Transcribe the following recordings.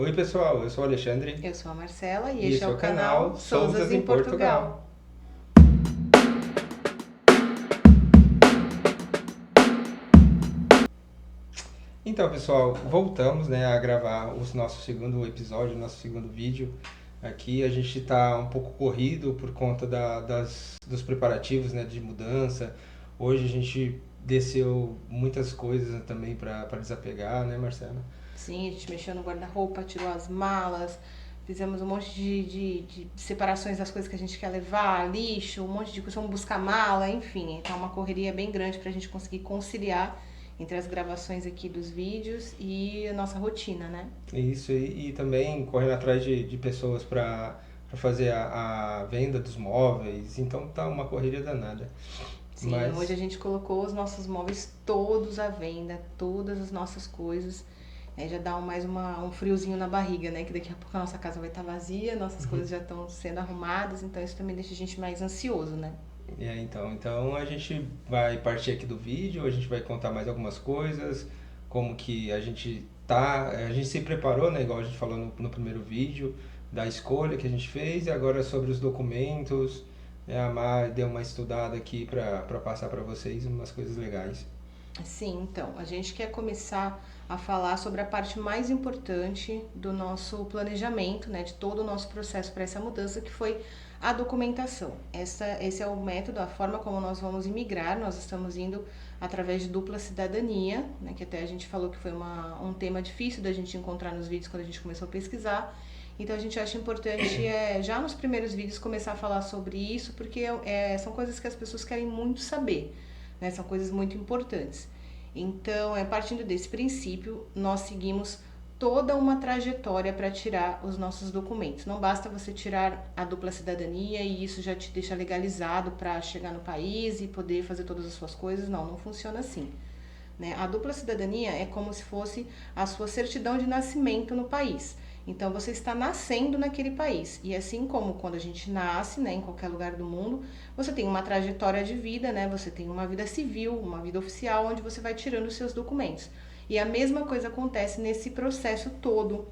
Oi pessoal, eu sou o Alexandre Eu sou a Marcela e e este esse é é o o canal canal Souzas Souzas em em Portugal. Portugal. Então pessoal, voltamos, né, a gravar o nosso segundo episódio, nosso segundo vídeo. Aqui a gente está um pouco corrido por conta dos preparativos, né, de mudança. Hoje a gente desceu muitas coisas também para desapegar, né, Marcela? Sim, a gente mexeu no guarda-roupa, tirou as malas, fizemos um monte de separações das coisas que a gente quer levar, lixo, um monte de coisa, vamos buscar mala, enfim. Então é uma correria bem grande para a gente conseguir conciliar entre as gravações aqui dos vídeos e a nossa rotina, né? Isso, e também correndo atrás de pessoas para fazer a venda dos móveis, então tá uma correria danada. Sim, hoje a Mas gente colocou os nossos móveis todos à venda, todas as nossas coisas. Já dá um friozinho na barriga, né? Que daqui a pouco a nossa casa vai estar vazia, nossas coisas já estão sendo arrumadas, então isso também deixa a gente mais ansioso, né? então a gente vai partir aqui do vídeo, a gente vai contar mais algumas coisas, como que a gente se preparou, né, igual a gente falou no primeiro vídeo, da escolha que a gente fez, e agora sobre os documentos, né, a Mar deu uma estudada aqui para passar para vocês umas coisas legais. Sim, então, a gente quer começar a falar sobre a parte mais importante do nosso planejamento, né, de todo o nosso processo para essa mudança, que foi a documentação. Esse é o método, a forma como nós vamos imigrar. Nós estamos indo através de dupla cidadania, né, que até a gente falou que foi um tema difícil da gente encontrar nos vídeos quando a gente começou a pesquisar. Então a gente acha importante já nos primeiros vídeos começar a falar sobre isso, porque são coisas que as pessoas querem muito saber, né? São coisas muito importantes. Então, partindo desse princípio, nós seguimos toda uma trajetória para tirar os nossos documentos. Não basta você tirar a dupla cidadania e isso já te deixa legalizado para chegar no país e poder fazer todas as suas coisas. Não, não funciona assim. Né? A dupla cidadania é como se fosse a sua certidão de nascimento no país. Então você está nascendo naquele país. E assim como quando a gente nasce, né, em qualquer lugar do mundo, você tem uma trajetória de vida, né? Você tem uma vida civil, uma vida oficial, onde você vai tirando os seus documentos. E a mesma coisa acontece nesse processo todo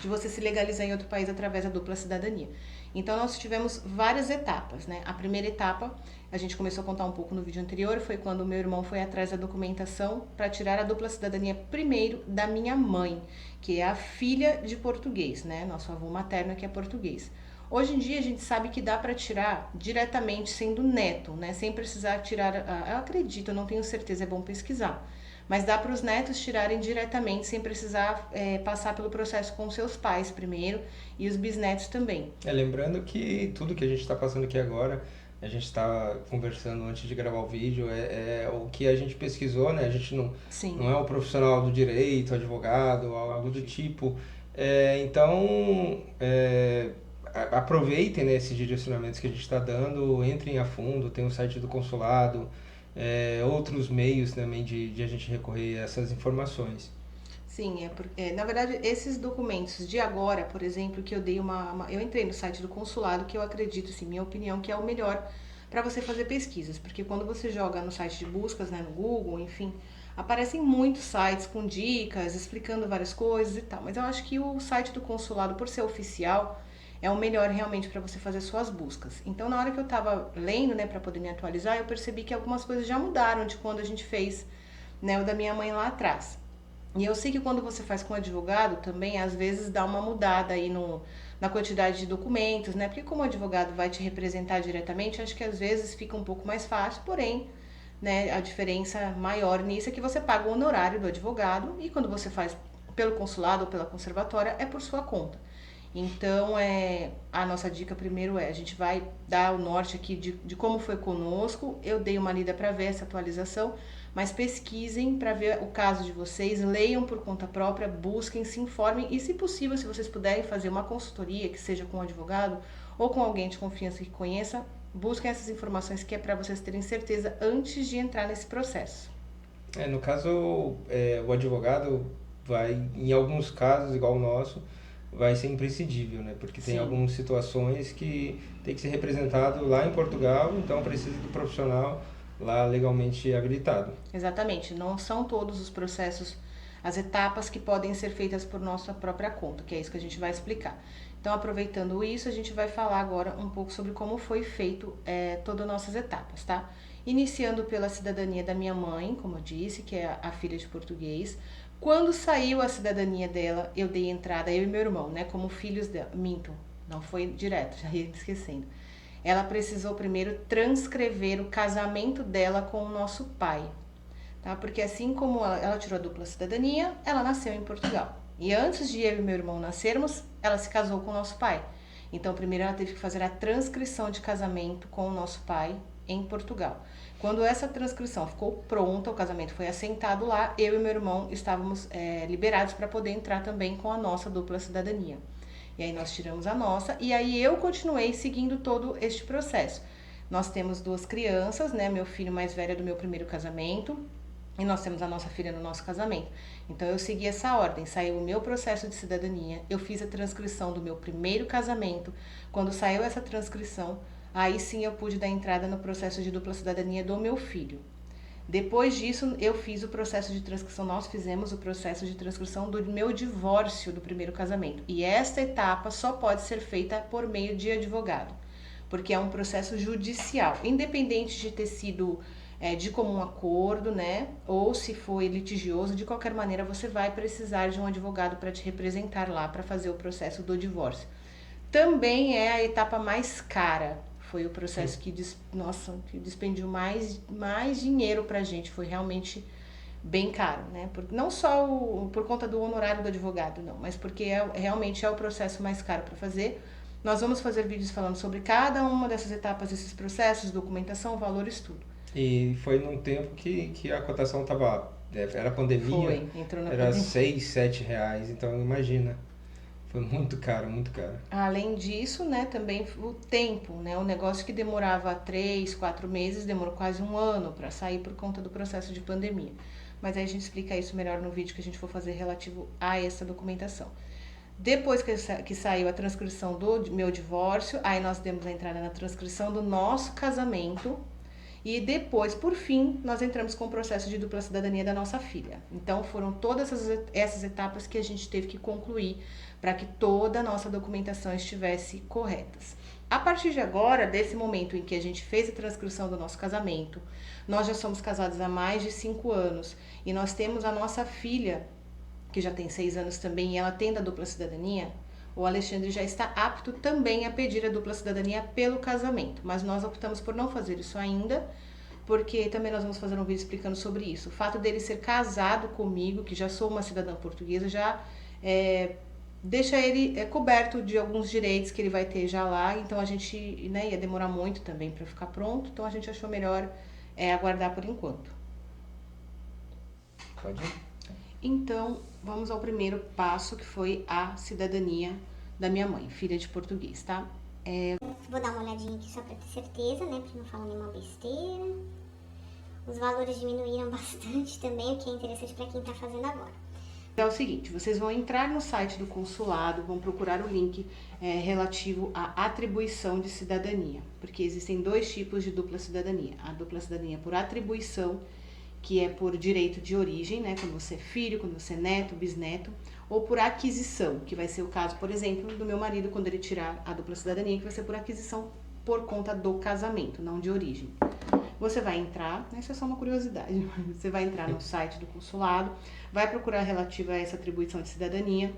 de você se legalizar em outro país através da dupla cidadania. Então nós tivemos várias etapas, né? A primeira etapa, a gente começou a contar um pouco no vídeo anterior, foi quando o meu irmão foi atrás da documentação para tirar a dupla cidadania primeiro da minha mãe, que é a filha de português, né? Nosso avô materno que é português. Hoje em dia a gente sabe que dá para tirar diretamente sendo neto, né? Sem precisar tirar, eu acredito, eu não tenho certeza, é bom pesquisar. Mas dá para os netos tirarem diretamente sem precisar passar pelo processo com seus pais primeiro e os bisnetos também. Lembrando que tudo que a gente está passando aqui agora, a gente está conversando antes de gravar o vídeo, é o que a gente pesquisou, né? A gente não Sim, é o profissional do direito, advogado, algo do tipo. Aproveitem, né, esses direcionamentos que a gente está dando, entrem a fundo, tem o site do consulado, outros meios também de a gente recorrer a essas informações. sim, na verdade esses documentos de agora, por exemplo, que eu dei eu entrei no site do consulado, que eu acredito, assim, minha opinião, que é o melhor para você fazer pesquisas, porque quando você joga no site de buscas, né, no Google, enfim, aparecem muitos sites com dicas, explicando várias coisas e tal, mas eu acho que o site do consulado, por ser oficial, é o melhor realmente para você fazer suas buscas. Então, na hora que eu estava lendo, né, para poder me atualizar, eu percebi que algumas coisas já mudaram de quando a gente fez, né, o da minha mãe lá atrás. E eu sei que quando você faz com advogado também, às vezes dá uma mudada aí na quantidade de documentos, né? Porque como o advogado vai te representar diretamente, acho que às vezes fica um pouco mais fácil, porém, né, a diferença maior nisso é que você paga o honorário do advogado e quando você faz pelo consulado ou pela conservatória é por sua conta. Então, a nossa dica primeiro a gente vai dar o norte aqui de como foi conosco. Eu dei uma lida para ver essa atualização, mas pesquisem para ver o caso de vocês, leiam por conta própria, busquem, se informem e, se possível, se vocês puderem fazer uma consultoria, que seja com um advogado ou com alguém de confiança que conheça, busquem essas informações que é para vocês terem certeza antes de entrar nesse processo. No caso, o advogado vai, em alguns casos, igual o nosso, vai ser imprescindível, né? Porque tem Sim, algumas situações que tem que ser representado lá em Portugal, então precisa do profissional lá legalmente habilitado. exatamente. Não são todos os processos. as etapas que podem ser feitas por nossa própria conta, que é isso que a gente vai explicar. Então, aproveitando isso, a gente vai falar agora um pouco sobre como foi feito todas as nossas etapas, tá? Iniciando pela cidadania da minha mãe, como eu disse, que é a filha de português. Quando saiu a cidadania dela, eu dei entrada, eu e meu irmão, né, como filhos dela. Minto, não foi direto, já ia esquecendo. Ela precisou primeiro transcrever o casamento dela com o nosso pai, tá? Porque assim como ela tirou a dupla cidadania, ela nasceu em Portugal. E antes de eu e meu irmão nascermos, ela se casou com o nosso pai. Então, primeiro ela teve que fazer a transcrição de casamento com o nosso pai em Portugal. Quando essa transcrição ficou pronta, o casamento foi assentado lá, eu e meu irmão estávamos liberados para poder entrar também com a nossa dupla cidadania. E aí nós tiramos a nossa, e aí eu continuei seguindo todo este processo. Nós temos 2 crianças, né? Meu filho mais velho é do meu primeiro casamento, e nós temos a nossa filha no nosso casamento. Então eu segui essa ordem, saiu o meu processo de cidadania, eu fiz a transcrição do meu primeiro casamento. Quando saiu essa transcrição, aí sim eu pude dar entrada no processo de dupla cidadania do meu filho. Depois disso, eu fiz o processo de transcrição, nós fizemos o processo de transcrição do meu divórcio do primeiro casamento. E esta etapa só pode ser feita por meio de advogado, porque é um processo judicial, independente de ter sido de comum acordo, né? Ou se foi litigioso, de qualquer maneira você vai precisar de um advogado para te representar lá, para fazer o processo do divórcio. Também é a etapa mais cara. Foi o processo que, que dispendiu mais dinheiro pra gente. Foi realmente bem caro, né? Não só por conta do honorário do advogado, não, mas porque realmente é o processo mais caro para fazer. Nós vamos fazer vídeos falando sobre cada uma dessas etapas, desses processos, documentação, valores, tudo. E foi num tempo que a cotação tava. Era pandemia. Entrou na Era pandemia. 6, 7 reais. Então imagina. Foi muito caro, muito caro. Além disso, né, também o tempo, né, o negócio que demorava 3, 4 meses, demorou quase um ano para sair por conta do processo de pandemia. Mas aí a gente explica isso melhor no vídeo que a gente for fazer relativo a essa documentação. Depois que saiu a transcrição do meu divórcio, aí nós demos a entrada na transcrição do nosso casamento. E depois, por fim, nós entramos com o processo de dupla cidadania da nossa filha. Então, foram todas essas etapas que a gente teve que concluir para que toda a nossa documentação estivesse correta. A partir de agora, desse momento em que a gente fez a transcrição do nosso casamento, nós já somos casados há mais de 5 anos e nós temos a nossa filha, que já tem 6 anos também, e ela tem da dupla cidadania. O Alexandre já está apto também a pedir a dupla cidadania pelo casamento, mas nós optamos por não fazer isso ainda, porque também nós vamos fazer um vídeo explicando sobre isso. O fato dele ser casado comigo, que já sou uma cidadã portuguesa, já deixa ele coberto de alguns direitos que ele vai ter já lá, então a gente ia demorar muito também para ficar pronto, então a gente achou melhor aguardar por enquanto. Pode ir? Então, vamos ao primeiro passo, que foi a cidadania da minha mãe, filha de português, tá? Vou dar uma olhadinha aqui só pra ter certeza, né? Pra não falar nenhuma besteira. Os valores diminuíram bastante também, o que é interessante pra quem tá fazendo agora. É o seguinte, vocês vão entrar no site do consulado, vão procurar o link relativo à atribuição de cidadania, porque existem 2 tipos de dupla cidadania. A dupla cidadania por atribuição, que é por direito de origem, né, quando você é filho, quando você é neto, bisneto, ou por aquisição, que vai ser o caso, por exemplo, do meu marido quando ele tirar a dupla cidadania, que vai ser por aquisição por conta do casamento, não de origem. Você vai entrar, isso é só uma curiosidade, você vai entrar no site do consulado, vai procurar relativo a essa atribuição de cidadania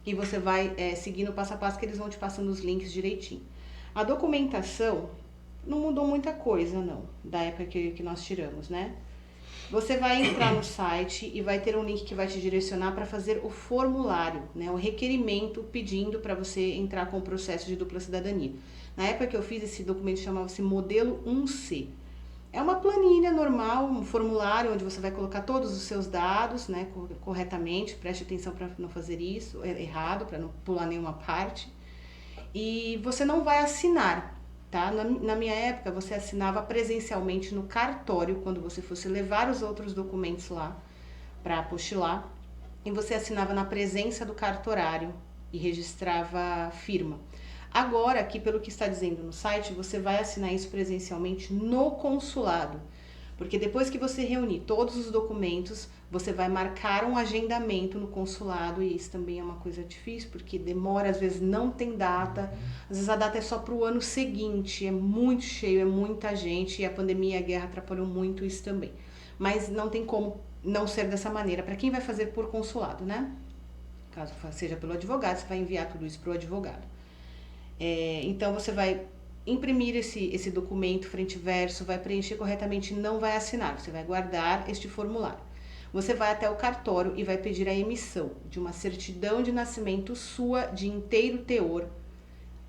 e você vai seguir no passo a passo que eles vão te passando os links direitinho. A documentação não mudou muita coisa, não, da época que nós tiramos, né? Você vai entrar no site e vai ter um link que vai te direcionar para fazer o formulário, né, o requerimento pedindo para você entrar com o processo de dupla cidadania. Na época que eu fiz esse documento chamava-se modelo 1C. É uma planilha normal, um formulário onde você vai colocar todos os seus dados, né, corretamente, preste atenção para não fazer isso errado, para não pular nenhuma parte. E você não vai assinar. Tá? Na minha época, você assinava presencialmente no cartório, quando você fosse levar os outros documentos lá para apostilar, e você assinava na presença do cartorário e registrava a firma. Agora, aqui pelo que está dizendo no site, você vai assinar isso presencialmente no consulado, Porque depois que você reunir todos os documentos, você vai marcar um agendamento no consulado, e isso também é uma coisa difícil, porque demora, às vezes não tem data, às vezes a data é só para o ano seguinte, é muito cheio, é muita gente, e a pandemia e a guerra atrapalhou muito isso também. Mas não tem como não ser dessa maneira, para quem vai fazer por consulado, né? Caso seja pelo advogado, você vai enviar tudo isso para o advogado. Então você vai imprimir esse documento frente e verso, vai preencher corretamente, não vai assinar, você vai guardar este formulário. Você vai até o cartório e vai pedir a emissão de uma certidão de nascimento sua de inteiro teor,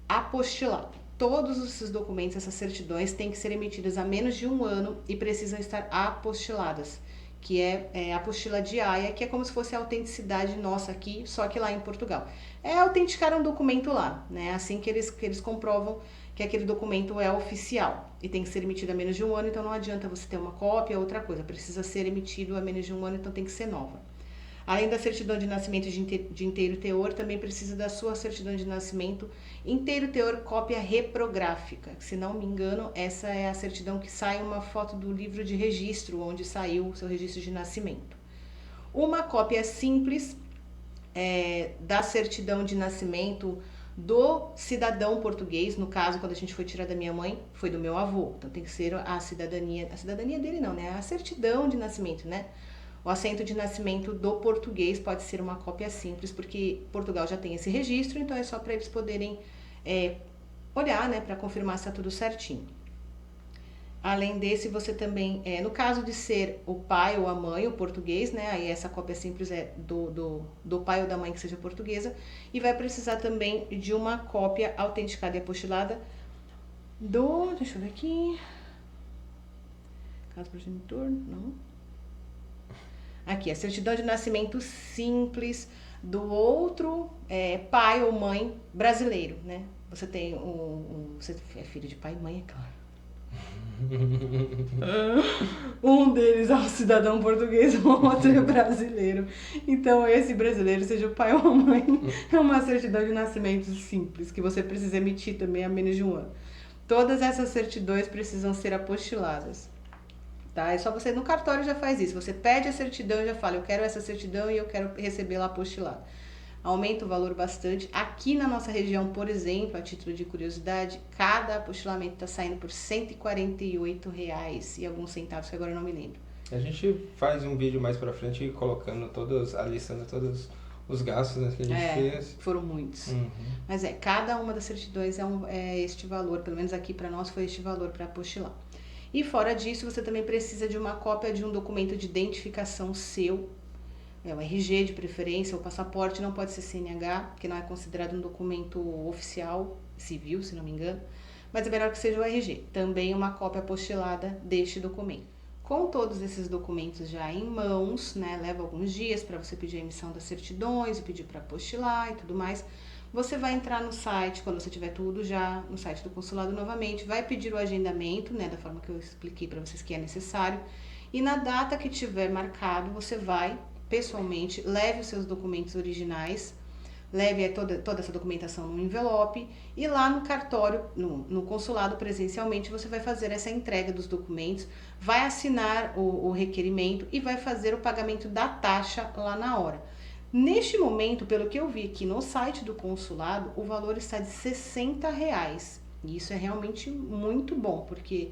apostilado. Todos esses documentos, essas certidões, têm que ser emitidas há menos de 1 ano e precisam estar apostiladas, que é a apostila diária, que é como se fosse a autenticidade nossa aqui, só que lá em Portugal. É autenticar um documento lá, né? Assim que eles comprovam que aquele documento é oficial e tem que ser emitido há menos de 1 ano, então não adianta você ter uma cópia ou outra coisa, precisa ser emitido há menos de 1 ano, então tem que ser nova. Além da certidão de nascimento de inteiro teor, também precisa da sua certidão de nascimento inteiro teor cópia reprográfica. Se não me engano, essa é a certidão que sai uma foto do livro de registro, onde saiu o seu registro de nascimento. Uma cópia simples da certidão de nascimento do cidadão português, no caso, quando a gente foi tirar da minha mãe, foi do meu avô. Então tem que ser a cidadania dele não, né? A certidão de nascimento, né? O assento de nascimento do português pode ser uma cópia simples, porque Portugal já tem esse registro, então é só para eles poderem olhar, né, para confirmar se está tudo certinho. Além desse, você também, no caso de ser o pai ou a mãe, o português, né, aí essa cópia simples é do pai ou da mãe que seja portuguesa, e vai precisar também de uma cópia autenticada e apostilada deixa eu ver aqui, caso progenitor, não. Aqui, a certidão de nascimento simples do outro pai ou mãe brasileiro, né? Você tem você é filho de pai e mãe, é claro. Um deles é um cidadão português, o outro é brasileiro. Então, esse brasileiro, seja o pai ou a mãe, é uma certidão de nascimento simples, que você precisa emitir também há menos de 1 ano. Todas essas certidões precisam ser apostiladas. Tá? É só você, no cartório já faz isso, você pede a certidão e já fala, eu quero essa certidão e eu quero recebê-la apostilada. Aumenta o valor bastante. Aqui na nossa região, por exemplo, a título de curiosidade, cada apostilamento está saindo por R$148 e alguns centavos, que agora eu não me lembro. A gente faz um vídeo mais pra frente colocando alistando todos os gastos, né, que a gente fez. Foram muitos. Uhum. Mas cada uma das certidões é este valor, pelo menos aqui para nós foi este valor para apostilar. E fora disso, você também precisa de uma cópia de um documento de identificação seu, o RG de preferência, o passaporte, não pode ser CNH, que não é considerado um documento oficial, civil, se não me engano, mas é melhor que seja o RG. Também uma cópia apostilada deste documento. Com todos esses documentos já em mãos, né, leva alguns dias para você pedir a emissão das certidões e pedir para apostilar e tudo mais. Você vai entrar no site, quando você tiver tudo já no site do consulado novamente, vai pedir o agendamento, né, da forma que eu expliquei para vocês que é necessário, e na data que tiver marcado, você vai pessoalmente, leve os seus documentos originais, leve toda essa documentação num envelope, e lá no cartório, no consulado presencialmente, você vai fazer essa entrega dos documentos, vai assinar o requerimento e vai fazer o pagamento da taxa lá na hora. Neste momento, pelo que eu vi aqui no site do consulado, o valor está de R$60. E isso é realmente muito bom, porque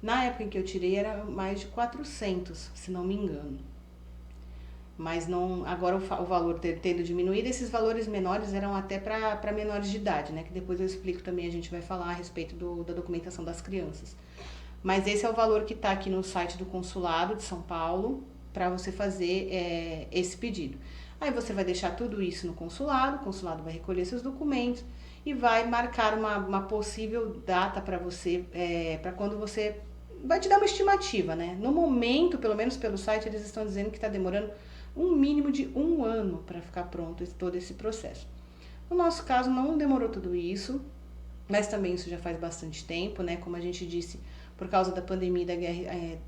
na época em que eu tirei era mais de 400, se não me engano. Mas não, agora o valor tendo diminuído, esses valores menores eram até para menores de idade, né? Que depois eu explico também, a gente vai falar a respeito da documentação das crianças. Mas esse é o valor que está aqui no site do Consulado de São Paulo para você fazer esse pedido. Aí você vai deixar tudo isso no consulado, o consulado vai recolher seus documentos e vai marcar uma possível data para você, para quando você... Vai te dar uma estimativa, né? No momento, pelo menos pelo site, eles estão dizendo que está demorando um mínimo de 1 ano para ficar pronto todo esse processo. No nosso caso, não demorou tudo isso, mas também isso já faz bastante tempo, né? Como a gente disse, por causa da pandemia e da guerra,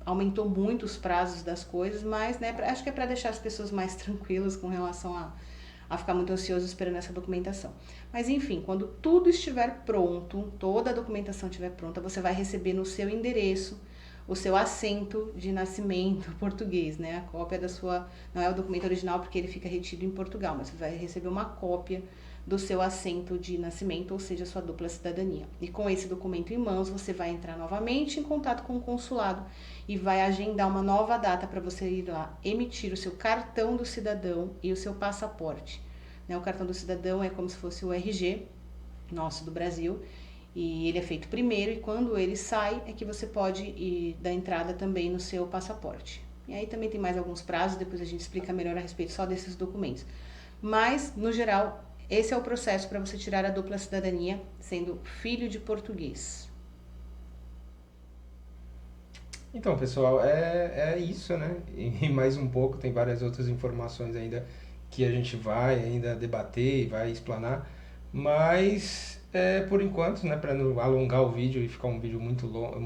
aumentou muito os prazos das coisas, mas né, acho que é para deixar as pessoas mais tranquilas com relação a ficar muito ansioso esperando essa documentação. Mas enfim, quando tudo estiver pronto, toda a documentação estiver pronta, você vai receber no seu endereço o seu assento de nascimento português, né? A cópia da sua... Não é o documento original porque ele fica retido em Portugal, mas você vai receber uma cópia do seu assento de nascimento, ou seja, sua dupla cidadania. E com esse documento em mãos, você vai entrar novamente em contato com o consulado e vai agendar uma nova data para você ir lá emitir o seu cartão do cidadão e o seu passaporte. Né? O cartão do cidadão é como se fosse o RG nosso do Brasil, e ele é feito primeiro, e quando ele sai é que você pode ir dar entrada também no seu passaporte. E aí também tem mais alguns prazos, depois a gente explica melhor a respeito só desses documentos. Mas, no geral, esse é o processo para você tirar a dupla cidadania sendo filho de português. Então, pessoal, é isso, né? E mais um pouco, tem várias outras informações ainda que a gente vai ainda debater e vai explanar, mas por enquanto, né, para não alongar o vídeo e ficar um vídeo muito longo,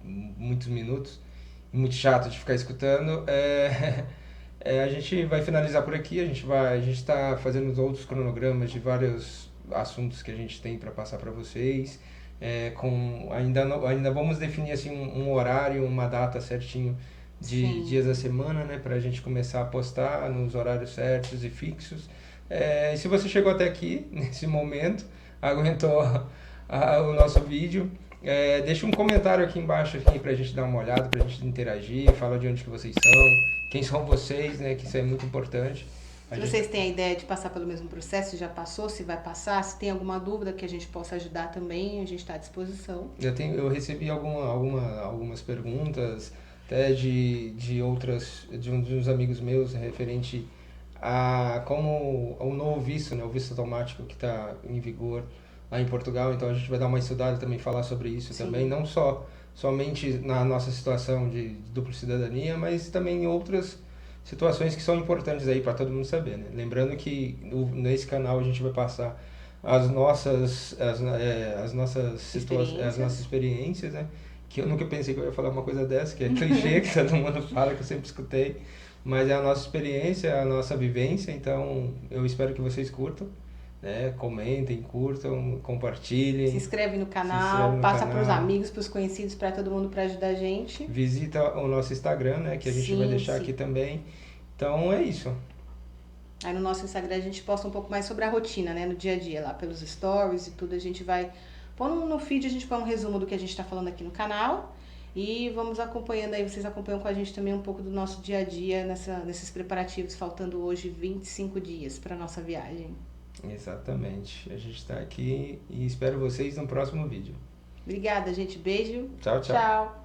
muitos minutos, e muito chato de ficar escutando, a gente vai finalizar por aqui. A gente está fazendo os outros cronogramas de vários assuntos que a gente tem para passar para vocês. Ainda vamos definir assim um horário, uma data certinho de Sim. dias da semana, né, para a gente começar a postar nos horários certos e fixos. E se você chegou até aqui, nesse momento, aguentou o nosso vídeo, deixa um comentário aqui embaixo aqui pra gente dar uma olhada, pra gente interagir, fala de onde que vocês são, quem são vocês, né, que isso é muito importante. Se vocês têm a ideia de passar pelo mesmo processo, já passou, se vai passar, se tem alguma dúvida que a gente possa ajudar também, a gente está à disposição. Eu recebi algumas perguntas, até de uns amigos meus, referente a como o novo visto, né, o visto automático que está em vigor lá em Portugal. Então a gente vai dar uma estudada também, falar sobre isso. Sim. Também, não somente na nossa situação de dupla cidadania, mas também em outras situações que são importantes aí para todo mundo saber, né? Lembrando que nesse canal a gente vai passar as nossas experiências, né? Que eu nunca pensei que eu ia falar uma coisa dessa, que é clichê, que todo mundo fala, que eu sempre escutei, mas é a nossa experiência, a nossa vivência. Então eu espero que vocês curtam, né? Comentem, curtam, compartilhem. Se inscreve no canal, passa para os amigos, para os conhecidos, para todo mundo, para ajudar a gente. Visita o nosso Instagram, né, que a gente vai deixar aqui também. Então é isso. Aí no nosso Instagram a gente posta um pouco mais sobre a rotina, né, no dia a dia, lá pelos stories e tudo. A gente vai pôr no feed, a gente põe um resumo do que a gente está falando aqui no canal. E vamos acompanhando aí, vocês acompanham com a gente também um pouco do nosso dia a dia nesses preparativos, faltando hoje 25 dias para nossa viagem. Exatamente. A gente está aqui e espero vocês no próximo vídeo. Obrigada, gente. Beijo. Tchau, tchau. Tchau.